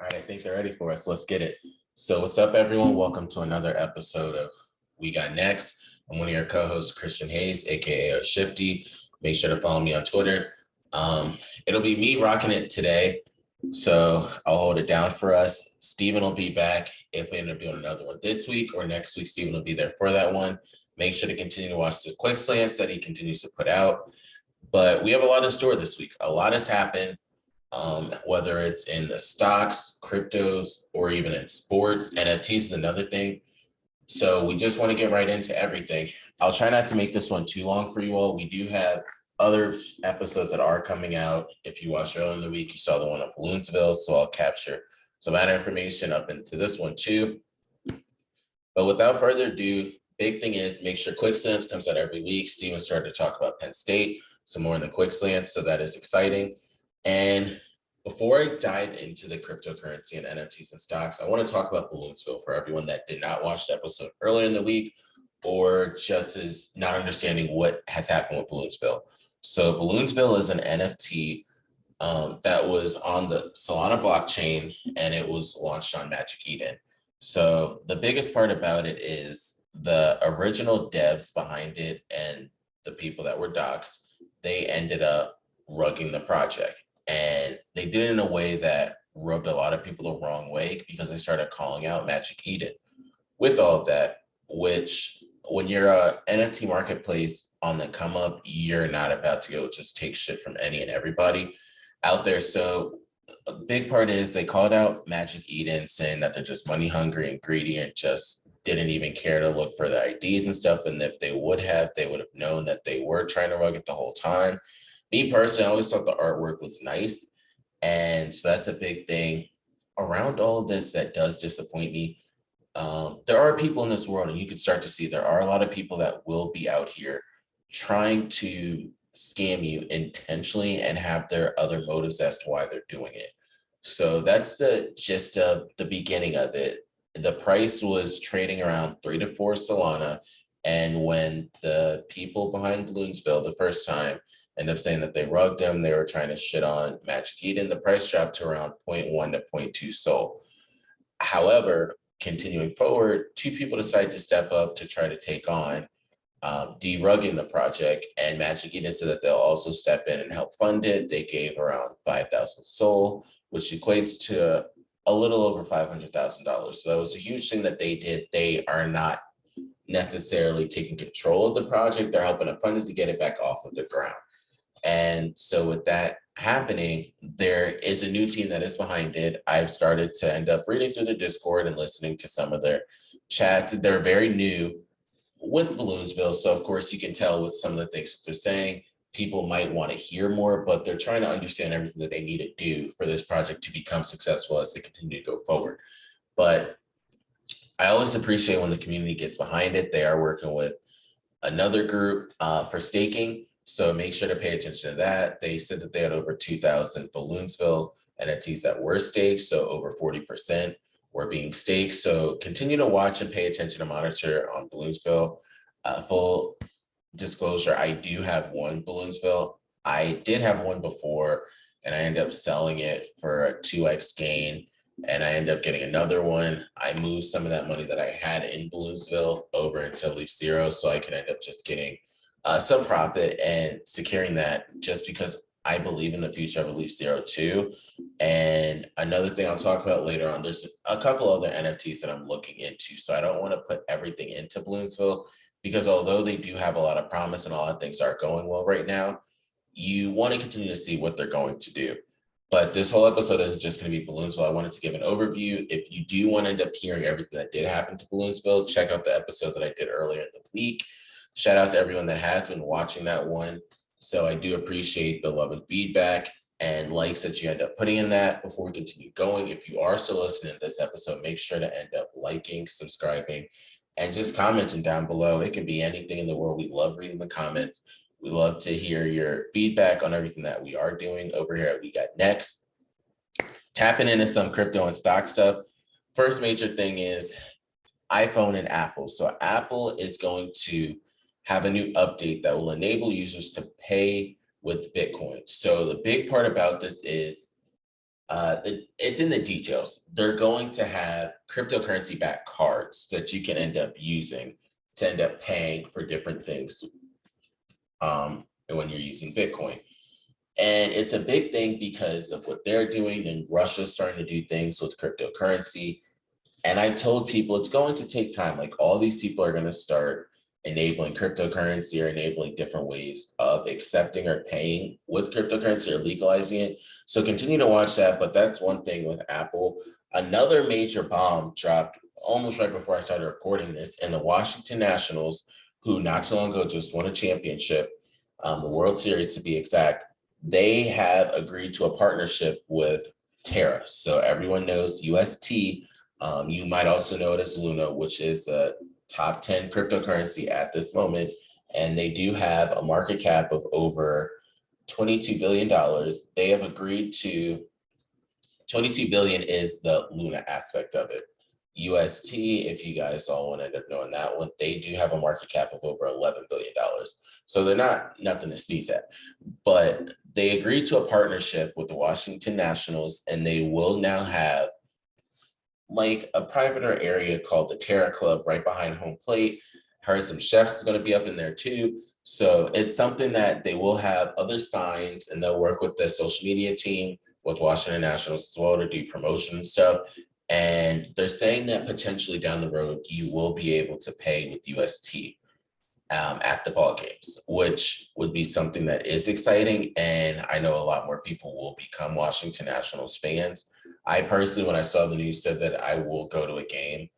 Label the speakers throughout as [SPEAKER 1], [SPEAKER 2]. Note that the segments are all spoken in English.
[SPEAKER 1] All right, I think they're ready for us. Let's get it. So, what's up, everyone? Welcome to another episode of We Got Next. I'm one of your co-hosts, Christian Hayes, aka Shifty. Make sure to follow me on Twitter. It'll be me rocking it today, so I'll hold it down for us. Steven will be back if we end up doing another one this week or next week. Steven will be there for that one. Make sure to continue to watch the quick slants that he continues to put out. But we have a lot in store this week. A lot has happened. Whether it's in the stocks, cryptos, or even in sports. NFTs is another thing. So we just want to get right into everything. I'll try not to make this one too long for you all. We do have other episodes that are coming out. If you watched earlier in the week, you saw the one on Balloonsville. So I'll capture some of that information up into this one too. But without further ado, big thing is make sure Quick Slants comes out every week. Steven started to talk about Penn State, some more in the Quick Slants. So that is exciting. And before I dive into the cryptocurrency and NFTs and stocks, I want to talk about Balloonsville for everyone that did not watch the episode earlier in the week or just is not understanding what has happened with Balloonsville. So Balloonsville is an NFT that was on the Solana blockchain and it was launched on Magic Eden. So the biggest part about it is the original devs behind it and the people that were doxxed, they ended up rugging the project. And they did it in a way that rubbed a lot of people the wrong way because they started calling out Magic Eden. With all of that, which when you're a NFT marketplace on the come up, you're not about to go just take shit from any and everybody out there. So a big part is they called out Magic Eden saying that they're just money hungry and greedy and just didn't even care to look for the IDs and stuff. And if they would have known that they were trying to rug it the whole time. Me personally, I always thought the artwork was nice. And so that's a big thing. Around all of this that does disappoint me, there are people in this world, and you can start to see there are a lot of people that will be out here trying to scam you intentionally and have their other motives as to why they're doing it. So that's the gist of the beginning of it. The price was trading around 3 to 4 Solana. And when the people behind Balloonsville the first time ended up saying that they rugged them, they were trying to shit on Magic Eden, the price dropped to around 0.1 to 0.2 SOL. However, continuing forward, 2 people decided to step up to try to take on derugging the project, and Magic Eden said that they'll also step in and help fund it. They gave around 5,000 SOL, which equates to a little over $500,000. So that was a huge thing that they did. They are not necessarily taking control of the project. They're helping to fund it to get it back off of the ground. And so with that happening, there is a new team that is behind it. I've started to end up reading through the Discord and listening to some of their chats. They're very new with Balloonsville. So of course you can tell with some of the things that they're saying, people might want to hear more, but they're trying to understand everything that they need to do for this project to become successful as they continue to go forward. But I always appreciate when the community gets behind it. They are working with another group for staking. So make sure to pay attention to that. They said that they had over 2,000 Balloonsville NFTs that were staked. So over 40% were being staked. So continue to watch and pay attention to monitor on Balloonsville. Full disclosure, I do have one Balloonsville. I did have one before and I ended up selling it for a 2x gain. And I ended up getting another one. I moved some of that money that I had in Balloonsville over into Leaf Zero so I could end up just getting some profit and securing that just because I believe in the future of Leaf Zero too. And another thing I'll talk about later on, there's a couple other NFTs that I'm looking into. So I don't want to put everything into Balloonsville because although they do have a lot of promise and a lot of things are going well right now, you want to continue to see what they're going to do. But this whole episode isn't just going to be Balloonsville. I wanted to give an overview. If you do want to end up hearing everything that did happen to Balloonsville, check out the episode that I did earlier in the week. Shout out to everyone that has been watching that one. So I do appreciate the love and feedback and likes that you end up putting in that. Before we continue going, if you are still listening to this episode, make sure to end up liking, subscribing, and just commenting down below. It can be anything in the world. We love reading the comments. We love to hear your feedback on everything that we are doing over here at We Got Next. Tapping into some crypto and stock stuff. First major thing is iPhone and Apple. So Apple is going to have a new update that will enable users to pay with Bitcoin. So the big part about this is It's in the details. They're going to have cryptocurrency backed cards that you can end up using to end up paying for different things when you're using Bitcoin. And it's a big thing because of what they're doing. Then Russia's starting to do things with cryptocurrency. And I told people it's going to take time. Like all these people are going to start enabling cryptocurrency or enabling different ways of accepting or paying with cryptocurrency or legalizing it. So continue to watch that. But that's one thing with Apple. Another major bomb dropped almost right before I started recording this, and the Washington Nationals, who not too long ago just won a championship, the World Series to be exact, they have agreed to a partnership with Terra. So everyone knows UST. You might also know it as Luna, which is a top 10 cryptocurrency at this moment. And they do have a market cap of over $22 billion. They have agreed to 22 billion is the Luna aspect of it. UST, if you guys all want to end up knowing that one, they do have a market cap of over $11 billion. So they're not nothing to sneeze at. But they agreed to a partnership with the Washington Nationals, and they will now have like a private area called the Terra Club right behind home plate. Heard some chefs going to be up in there too. So it's something that they will have other signs, and they'll work with the social media team with Washington Nationals as well to do promotion and stuff. And they're saying that potentially down the road, you will be able to pay with UST at the ball games, which would be something that is exciting. And I know a lot more people will become Washington Nationals fans. I personally, when I saw the news, said that I will go to a game.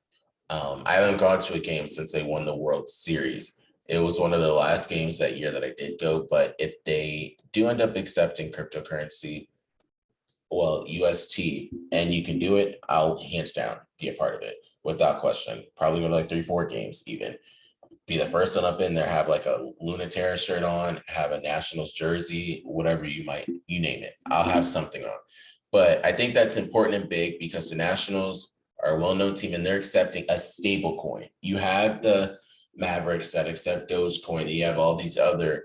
[SPEAKER 1] I haven't gone to a game since they won the World Series. It was one of the last games that year that I did go. But if they do end up accepting cryptocurrency, well, UST, and you can do it, I'll hands down be a part of it without question. Probably go to like 3-4 games even. Be the first one up in there, have like a Lunaterra shirt on, have a Nationals jersey, whatever you name it. I'll have something on. But I think that's important and big because the Nationals are a well-known team and they're accepting a stable coin. You have the Mavericks that accept Dogecoin, and you have all these other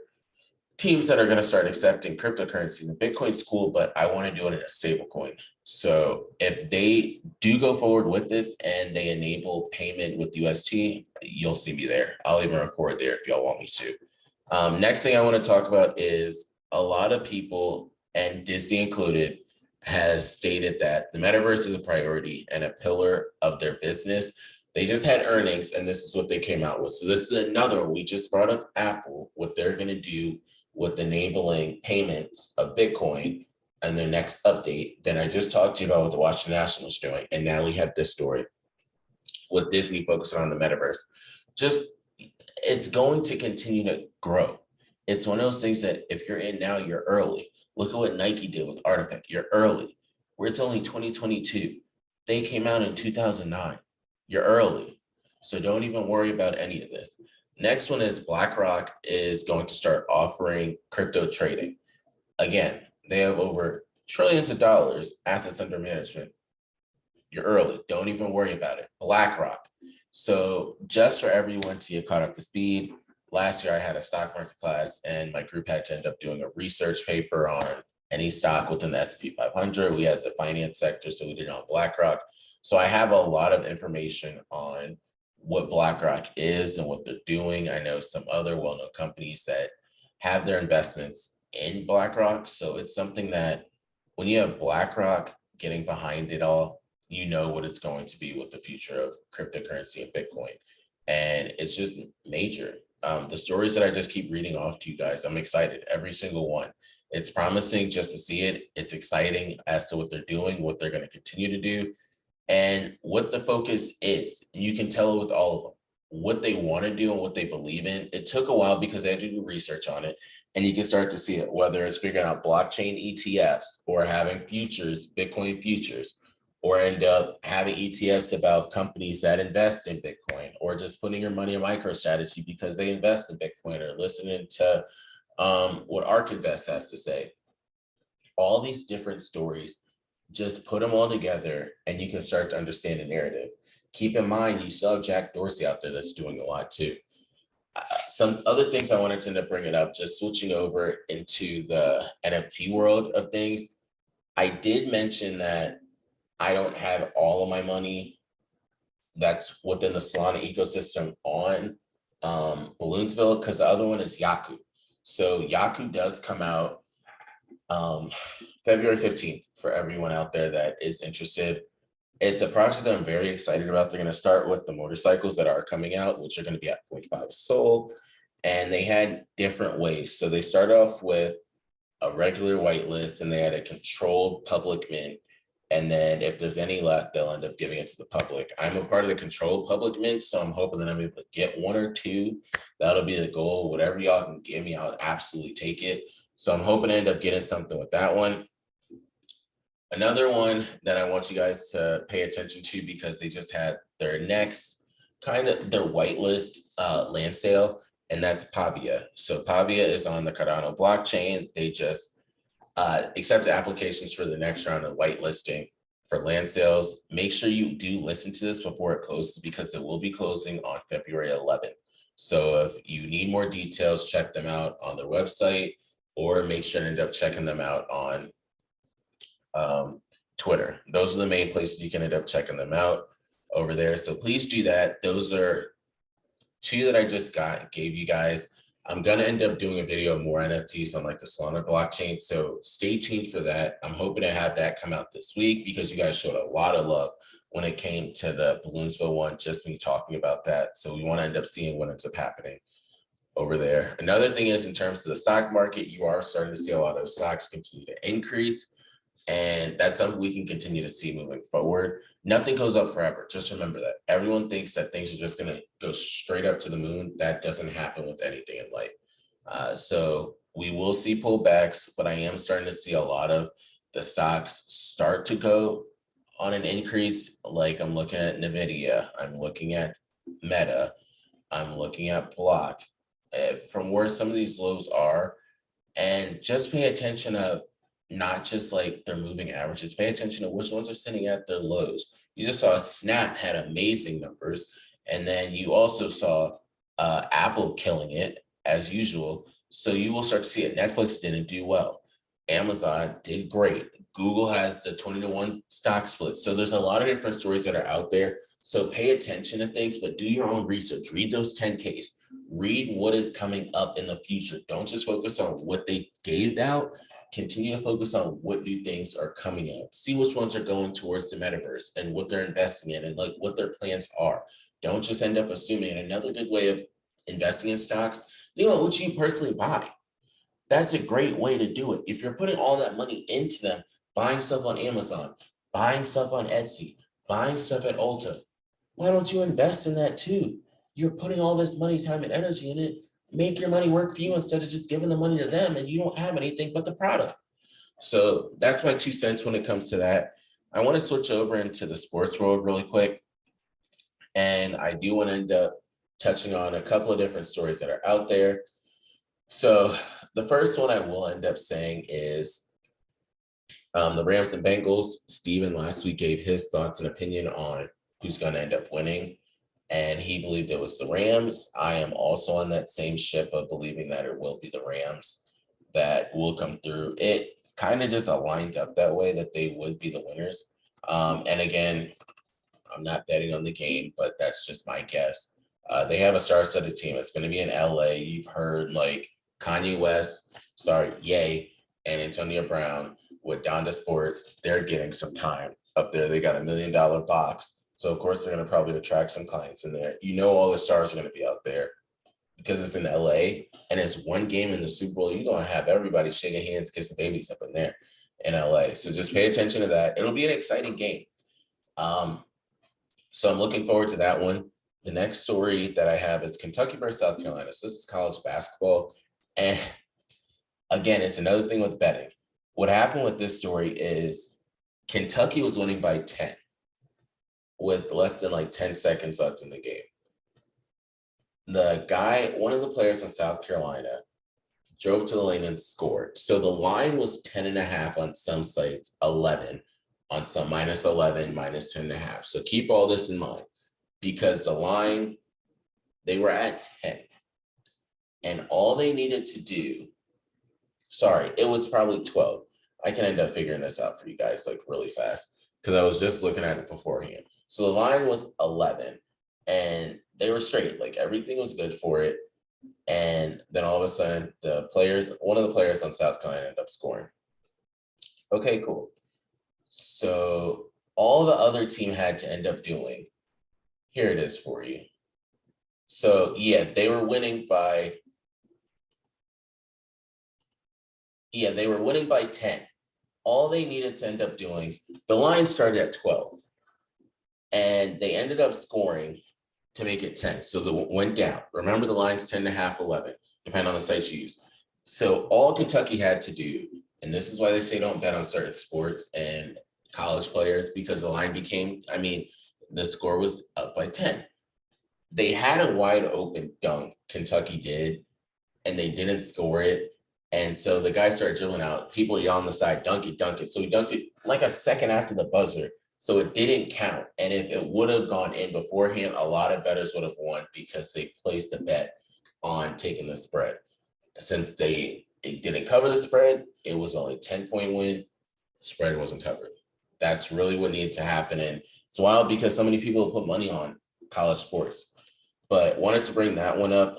[SPEAKER 1] teams that are going to start accepting cryptocurrency. The Bitcoin's cool, but I want to do it in a stable coin. So if they do go forward with this and they enable payment with UST, you'll see me there. I'll even record there if y'all want me to. Next thing I want to talk about is a lot of people, and Disney included, has stated that the metaverse is a priority and a pillar of their business. They just had earnings, and this is what they came out with. So this is another one. We just brought up Apple, what they're going to do with enabling payments of Bitcoin and their next update. Then I just talked to you about what the Washington Nationals doing. And now we have this story with Disney focusing on the metaverse. Just, it's going to continue to grow. It's one of those things that if you're in now, you're early. Look at what Nike did with Artifact. You're early. Where it's only 2022. They came out in 2009. You're early. So don't even worry about any of this. Next one is BlackRock is going to start offering crypto trading. Again, they have over trillions of dollars assets under management. You're early. Don't even worry about it. BlackRock. So just for everyone to get caught up to speed, last year I had a stock market class and my group had to end up doing a research paper on any stock within the S&P 500. We had the finance sector, so we did it on BlackRock. So I have a lot of information on what BlackRock is and what they're doing. I know some other well-known companies that have their investments in BlackRock. So it's something that when you have BlackRock getting behind it all, you know what it's going to be with the future of cryptocurrency and Bitcoin. And it's just major. The stories that I just keep reading off to you guys, I'm excited, every single one. It's promising just to see it. It's exciting as to what they're doing, what they're going to continue to do, and what the focus is. You can tell it with all of them, what they want to do and what they believe in. It took a while because they had to do research on it, and you can start to see it, whether it's figuring out blockchain ETFs or having futures, Bitcoin futures, or end up having ETFs about companies that invest in Bitcoin, or just putting your money in MicroStrategy because they invest in Bitcoin, or listening to what ARK Invest has to say. All these different stories, just put them all together and you can start to understand the narrative. Keep in mind, you still have Jack Dorsey out there that's doing a lot too. Some other things I wanted to end up bringing up, just switching over into the NFT world of things. I did mention that I don't have all of my money that's within the Solana ecosystem on Balloonsville, because the other one is Yaku. So Yaku does come out February 15th for everyone out there that is interested. It's a project that I'm very excited about. They're going to start with the motorcycles that are coming out, which are going to be at 0.5 Sol. And they had different ways. So they started off with a regular whitelist, and they had a controlled public mint. And then if there's any left, they'll end up giving it to the public. I'm a part of the controlled public mint, so I'm hoping that I'm able to get one or two. That'll be the goal. Whatever y'all can give me, I'll absolutely take it. So I'm hoping to end up getting something with that one. Another one that I want you guys to pay attention to, because they just had their next kind of their whitelist land sale, and that's Pavia. So Pavia is on the Cardano blockchain. They just accepted applications for the next round of whitelisting for land sales. Make sure you do listen to this before it closes, because it will be closing on February 11th. So if you need more details, check them out on their website, or make sure to end up checking them out on Twitter. Those are the main places you can end up checking them out over there. So please do that. Those are two that I just gave you guys. I'm going to end up doing a video of more NFTs on like the Solana blockchain. So stay tuned for that. I'm hoping to have that come out this week, because you guys showed a lot of love when it came to the Balloonsville one, just me talking about that. So we want to end up seeing what ends up happening over there. Another thing is, in terms of the stock market, you are starting to see a lot of stocks continue to increase. And that's something we can continue to see moving forward. Nothing goes up forever. Just remember that. Everyone thinks that things are just going to go straight up to the moon. That doesn't happen with anything in life. So we will see pullbacks, but I am starting to see a lot of the stocks start to go on an increase. Like I'm looking at NVIDIA, I'm looking at Meta, I'm looking at Block, from where some of these lows are. And just pay attention to not just like their moving averages, pay attention to which ones are sitting at their lows. You just saw Snap had amazing numbers. And then you also saw Apple killing it as usual. So you will start to see it. Netflix didn't do well. Amazon did great. Google has the 20-to-1 stock split. So there's a lot of different stories that are out there. So pay attention to things, but do your own research. Read those 10Ks. Read what is coming up in the future. Don't just focus on what they gave out. Continue to focus on what new things are coming out. See which ones are going towards the metaverse and what they're investing in and like what their plans are. Don't just end up assuming. And another good way of investing in stocks, think about what you personally buy. That's a great way to do it. If you're putting all that money into them, buying stuff on Amazon, buying stuff on Etsy, buying stuff at Ulta, why don't you invest in that too? You're putting all this money, time, and energy in it. Make your money work for you instead of just giving the money to them and you don't have anything but the product. So that's my 2 cents when it comes to that. I want to switch over into the sports world really quick. And I do want to end up touching on a couple of different stories that are out there. So the first one I will end up saying is the Rams and Bengals. Steven last week gave his thoughts and opinion on who's going to end up winning. And he believed it was the Rams. I am also on that same ship of believing that it will be the Rams that will come through. It kind of just aligned up that way that they would be the winners. And again, I'm not betting on the game, but that's just my guess. They have a star-studded team. It's going to be in LA. You've heard like Ye, and Antonio Brown with Donda Sports. They're getting some time up there. They got $1 million box. So, of course, they're going to probably attract some clients in there. You know all the stars are going to be out there because it's in LA and it's one game in the Super Bowl. You're going to have everybody shaking hands, kissing babies up in there in LA. So just pay attention to that. It'll be an exciting game. So I'm looking forward to that one. The next story that I have is Kentucky versus South Carolina. So this is college basketball. And again, it's another thing with betting. What happened with this story is Kentucky was winning by 10. With less than like 10 seconds left in the game. The guy, one of the players in South Carolina, drove to the lane and scored. So the line was 10.5 on some sites, 11 on some, minus 11, minus 10.5. So keep all this in mind, because the line, they were at 10. And all they needed to do, it was probably 12. I can end up figuring this out for you guys like really fast because I was just looking at it beforehand. So the line was 11 and they were straight, like everything was good for it. And then all of a sudden, one of the players on South Carolina ended up scoring. Okay, cool. So all the other team had to end up doing, here it is for you. So yeah, they were winning by 10. All they needed to end up doing, the line started at 12. And they ended up scoring to make it 10. So it went down. Remember, the line's 10.5, 11, depending on the site you use. So all Kentucky had to do, and this is why they say don't bet on certain sports and college players, because the line the score was up by 10. They had a wide open dunk, Kentucky did, and they didn't score it. And so the guy started dribbling out. People yelling on the side, dunk it, dunk it. So he dunked it like a second after the buzzer. So it didn't count. And if it would have gone in beforehand, a lot of bettors would have won because they placed a bet on taking the spread. Since they didn't cover the spread, it was only a 10-point win. The spread wasn't covered. That's really what needed to happen. And it's wild because so many people put money on college sports. But wanted to bring that one up.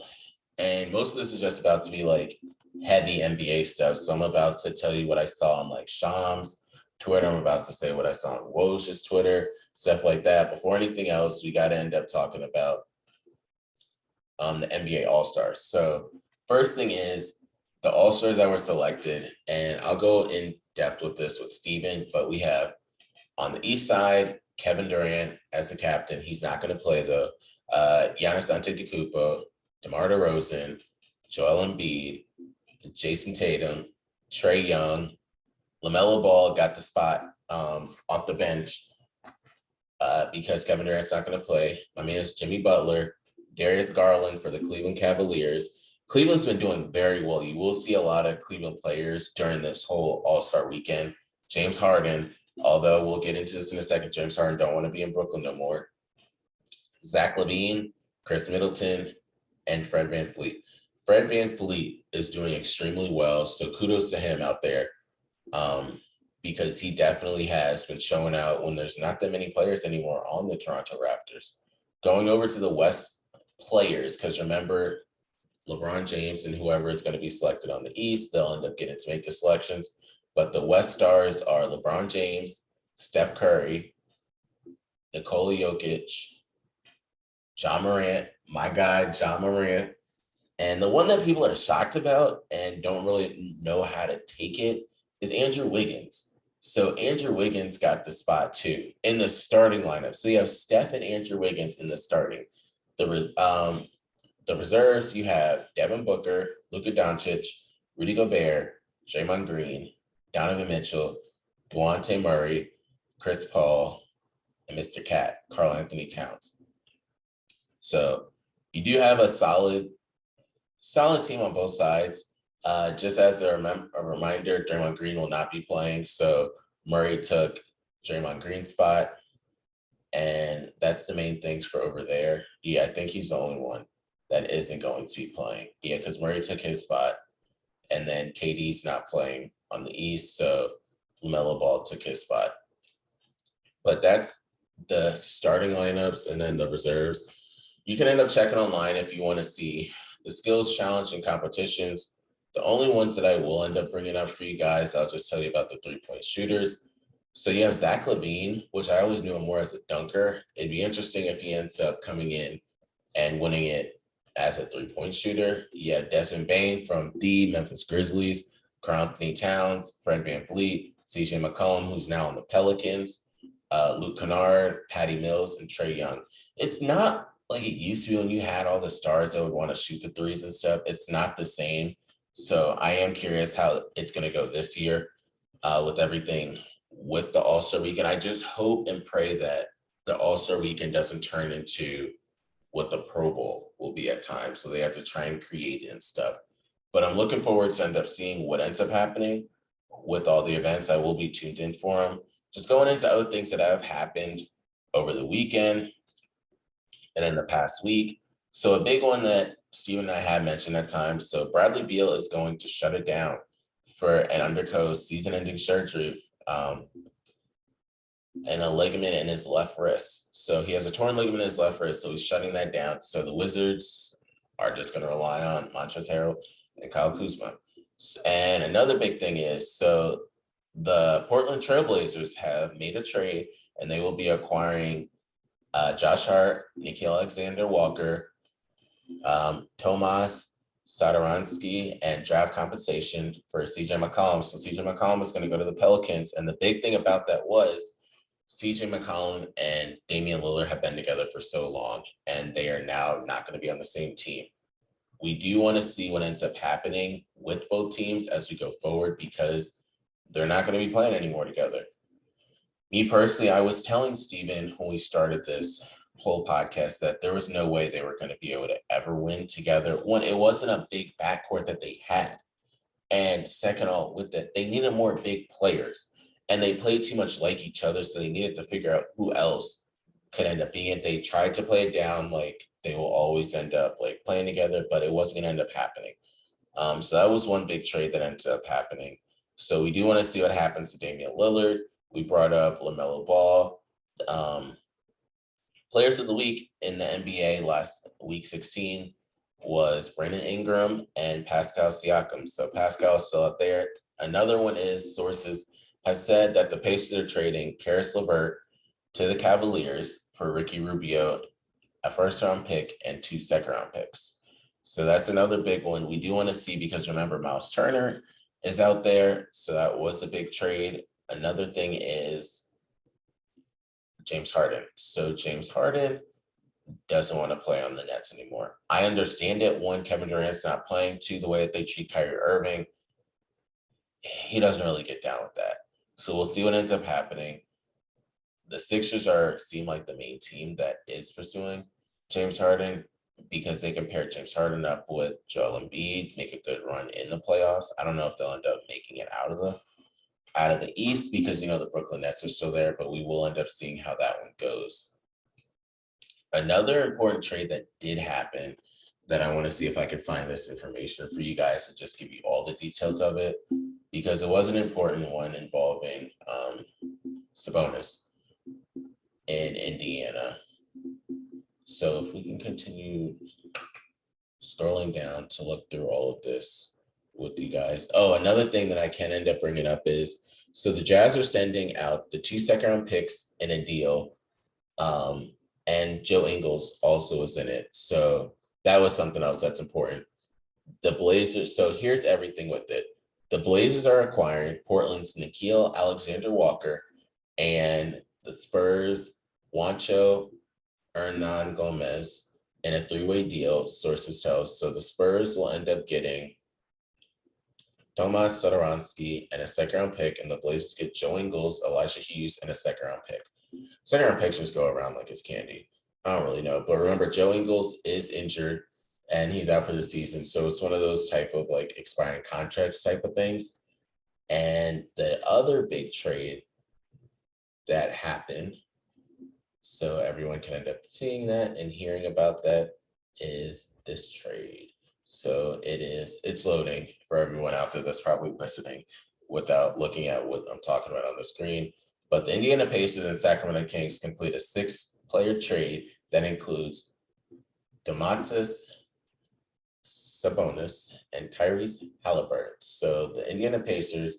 [SPEAKER 1] And most of this is just about to be like heavy NBA stuff. So I'm about to tell you what I saw on like Shams Twitter. I'm about to say what I saw on Woj's Twitter, stuff like that. Before anything else, we got to end up talking about the NBA All-Stars. So first thing is the All-Stars that were selected, and I'll go in depth with this with Steven, but we have on the East side, Kevin Durant as the captain. He's not going to play though. Giannis Antetokounmpo, DeMar DeRozan, Joel Embiid, Jason Tatum, Trae Young, LaMelo Ball got the spot off the bench because Kevin Durant's not going to play. My man is Jimmy Butler, Darius Garland for the Cleveland Cavaliers. Cleveland's been doing very well. You will see a lot of Cleveland players during this whole All-Star weekend. James Harden, although we'll get into this in a second, James Harden don't want to be in Brooklyn no more. Zach LaVine, Chris Middleton, and Fred VanVleet. Fred VanVleet is doing extremely well, so kudos to him out there because he definitely has been showing out when there's not that many players anymore on the Toronto Raptors. Going over to the West players, because remember, LeBron James and whoever is going to be selected on the East, they'll end up getting to make the selections. But the West stars are LeBron James, Steph Curry, Nikola Jokic, Ja Morant, my guy, Ja Morant. And the one that people are shocked about and don't really know how to take it is Andrew Wiggins. So Andrew Wiggins got the spot too in the starting lineup. So you have Steph and Andrew Wiggins in the starting. The reserves, you have Devin Booker, Luka Doncic, Rudy Gobert, Draymond Green, Donovan Mitchell, Dejounte Murray, Chris Paul, and Mr. Cat, Karl Anthony Towns. So you do have a solid team on both sides. Just as a reminder, Draymond Green will not be playing. So Murray took Draymond Green's spot. And that's the main things for over there. Yeah, I think he's the only one that isn't going to be playing. Yeah, because Murray took his spot. And then KD's not playing on the East. So LaMelo Ball took his spot. But that's the starting lineups and then the reserves. You can end up checking online if you want to see the skills challenge and competitions. The only ones that I will end up bringing up for you guys, I'll just tell you about the 3-point shooters. So you have Zach LaVine, which I always knew him more as a dunker. It'd be interesting if he ends up coming in and winning it as a 3-point shooter. You have Desmond Bane from the Memphis Grizzlies, Karl Anthony Towns, Fred VanVleet, CJ McCollum, who's now on the Pelicans, Luke Kennard, Patty Mills, and Trae Young. It's not like it used to be when you had all the stars that would want to shoot the threes and stuff. It's not the same. So I am curious how it's going to go this year with everything with the All-Star Weekend. I just hope and pray that the All-Star Weekend doesn't turn into what the Pro Bowl will be at times. So they have to try and create it and stuff. But I'm looking forward to end up seeing what ends up happening with all the events. I will be tuned in for them. Just going into other things that have happened over the weekend and in the past week. So a big one that Steve and I had mentioned at times. So Bradley Beal is going to shut it down for an undergo season-ending surgery and a ligament in his left wrist. So he has a torn ligament in his left wrist, so he's shutting that down. So the Wizards are just going to rely on Montrezl Harrell and Kyle Kuzma. And another big thing is, so the Portland Trailblazers have made a trade, and they will be acquiring Josh Hart, Nickeil Alexander-Walker, Tomas Satoransky, and draft compensation for CJ McCollum. So CJ McCollum is going to go to the Pelicans. And the big thing about that was CJ McCollum and Damian Lillard have been together for so long, and they are now not going to be on the same team. We do want to see what ends up happening with both teams as we go forward, because they're not going to be playing anymore together. Me personally, I was telling Steven when we started this whole podcast that there was no way they were going to be able to ever win together. One, it wasn't a big backcourt that they had. And second of all, with that, they needed more big players. And they played too much like each other, so they needed to figure out who else could end up being it. They tried to play it down like they will always end up like playing together, but it wasn't going to end up happening. So that was one big trade that ended up happening. So we do want to see what happens to Damian Lillard. We brought up LaMelo Ball. Players of the week in the NBA last week 16 was Brandon Ingram and Pascal Siakam. So Pascal is still out there. Another one is sources has said that the Pacers are trading Karis LeVert to the Cavaliers for Ricky Rubio, a first-round pick, and 2 second-round picks. So that's another big one. We do want to see, because remember, Miles Turner is out there. So that was a big trade. Another thing is James Harden. So James Harden doesn't want to play on the Nets anymore. I understand it. One, Kevin Durant's not playing. Two, the way that they treat Kyrie Irving, he doesn't really get down with that. So we'll see what ends up happening. The Sixers seem like the main team that is pursuing James Harden, because they compare James Harden up with Joel Embiid, make a good run in the playoffs. I don't know if they'll end up making it out of the East, because, the Brooklyn Nets are still there, but we will end up seeing how that one goes. Another important trade that did happen that I want to see if I can find this information for you guys and just give you all the details of it, because it was an important one involving Sabonis in Indiana. So if we can continue scrolling down to look through all of this with you guys. Oh, another thing that I can end up bringing up is, so the Jazz are sending out the 2 second-round picks in a deal, and Joe Ingles also is in it. So that was something else that's important. The Blazers, so here's everything with it. The Blazers are acquiring Portland's Nickeil Alexander-Walker, and the Spurs, Juancho Hernan-Gomez, in a 3-way deal, sources tell us. So the Spurs will end up getting Tomas Satoransky and a second-round pick, and the Blazers get Joe Ingles, Elijah Hughes, and a second-round pick. Second-round picks just go around like it's candy. I don't really know. But remember, Joe Ingles is injured, and he's out for the season. So it's one of those type of like expiring contracts type of things. And the other big trade that happened, so everyone can end up seeing that and hearing about that, is this trade. So it's loading for everyone out there that's probably listening without looking at what I'm talking about on the screen. But the Indiana Pacers and Sacramento Kings complete a 6-player trade that includes Domantas Sabonis and Tyrese Halliburton. So the Indiana Pacers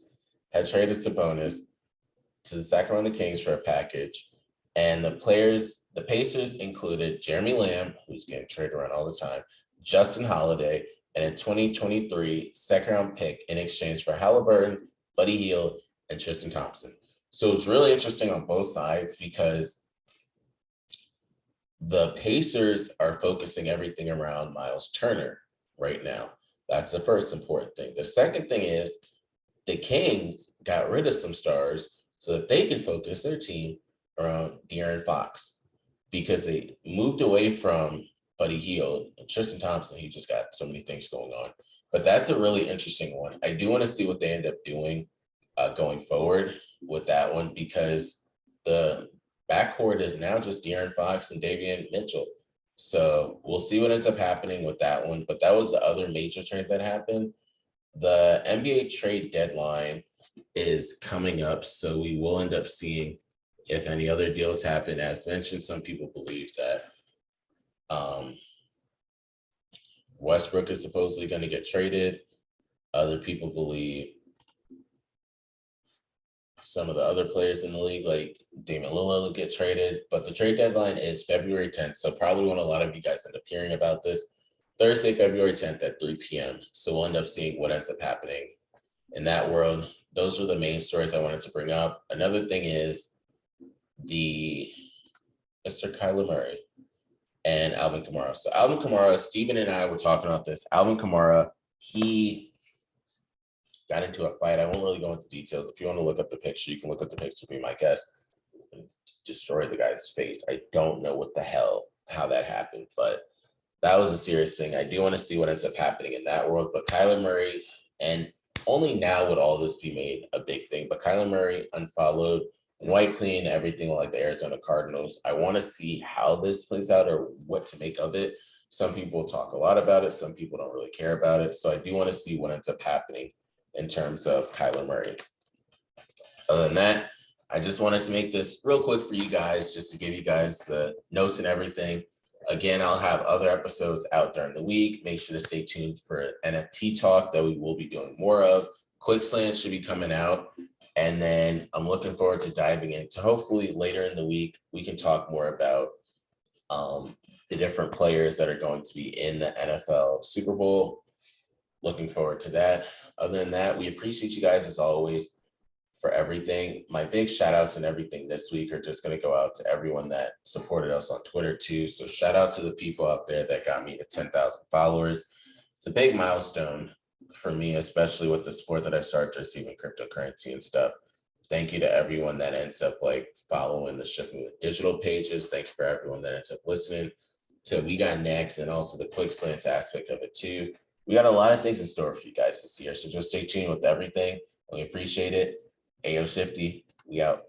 [SPEAKER 1] had traded Sabonis to the Sacramento Kings for a package. And the Pacers included Jeremy Lamb, who's getting traded around all the time, Justin Holiday, and a 2023 second-round pick in exchange for Halliburton, Buddy Hield, and Tristan Thompson. So it's really interesting on both sides, because the Pacers are focusing everything around Miles Turner right now. That's the first important thing. The second thing is the Kings got rid of some stars so that they can focus their team around De'Aaron Fox, because they moved away from Buddy Hield and Tristan Thompson. He just got so many things going on. But that's a really interesting one. I do want to see what they end up doing going forward with that one, because the backcourt is now just De'Aaron Fox and Davion Mitchell. So we'll see what ends up happening with that one. But that was the other major trade that happened. The NBA trade deadline is coming up, so we will end up seeing if any other deals happen. As mentioned, some people believe that Westbrook is supposedly going to get traded. Other people believe some of the other players in the league, like Damian Lillard, will get traded. But the trade deadline is February 10th, so probably when a lot of you guys end up hearing about this, Thursday, February 10th at 3 p.m. So we'll end up seeing what ends up happening in that world. Those are the main stories I wanted to bring up. Another thing is the Mr. Kyler Murray and Alvin Kamara. So Alvin Kamara, Steven and I were talking about this. Alvin Kamara, he got into a fight. I won't really go into details. If you want to look up the picture, you can look up the picture, be my guest. Destroy the guy's face. I don't know what the hell, how that happened, but that was a serious thing. I do want to see what ends up happening in that world. But Kyler Murray, and only now would all this be made a big thing, but Kyler Murray unfollowed and wiped clean everything like the Arizona Cardinals. I want to see how this plays out or what to make of it. Some people talk a lot about it. Some people don't really care about it. So I do want to see what ends up happening in terms of Kyler Murray. Other than that, I just wanted to make this real quick for you guys, just to give you guys the notes and everything. Again, I'll have other episodes out during the week. Make sure to stay tuned for NFT talk that we will be doing more of. Quick Slant should be coming out. And then I'm looking forward to diving into, hopefully later in the week, we can talk more about the different players that are going to be in the NFL Super Bowl. Looking forward to that. Other than that, we appreciate you guys as always for everything. My big shout outs and everything this week are just going to go out to everyone that supported us on Twitter too. So shout out to the people out there that got me to 10,000 followers. It's a big milestone for me, especially with the support that I started receiving cryptocurrency and stuff. Thank you to everyone that ends up like following the Shift Movement digital pages. Thank you for everyone that ends up listening to We Got Next and also the Quick Slants aspect of it too. We got a lot of things in store for you guys this year. So just stay tuned with everything. We appreciate it. Ayo Shifty, we out.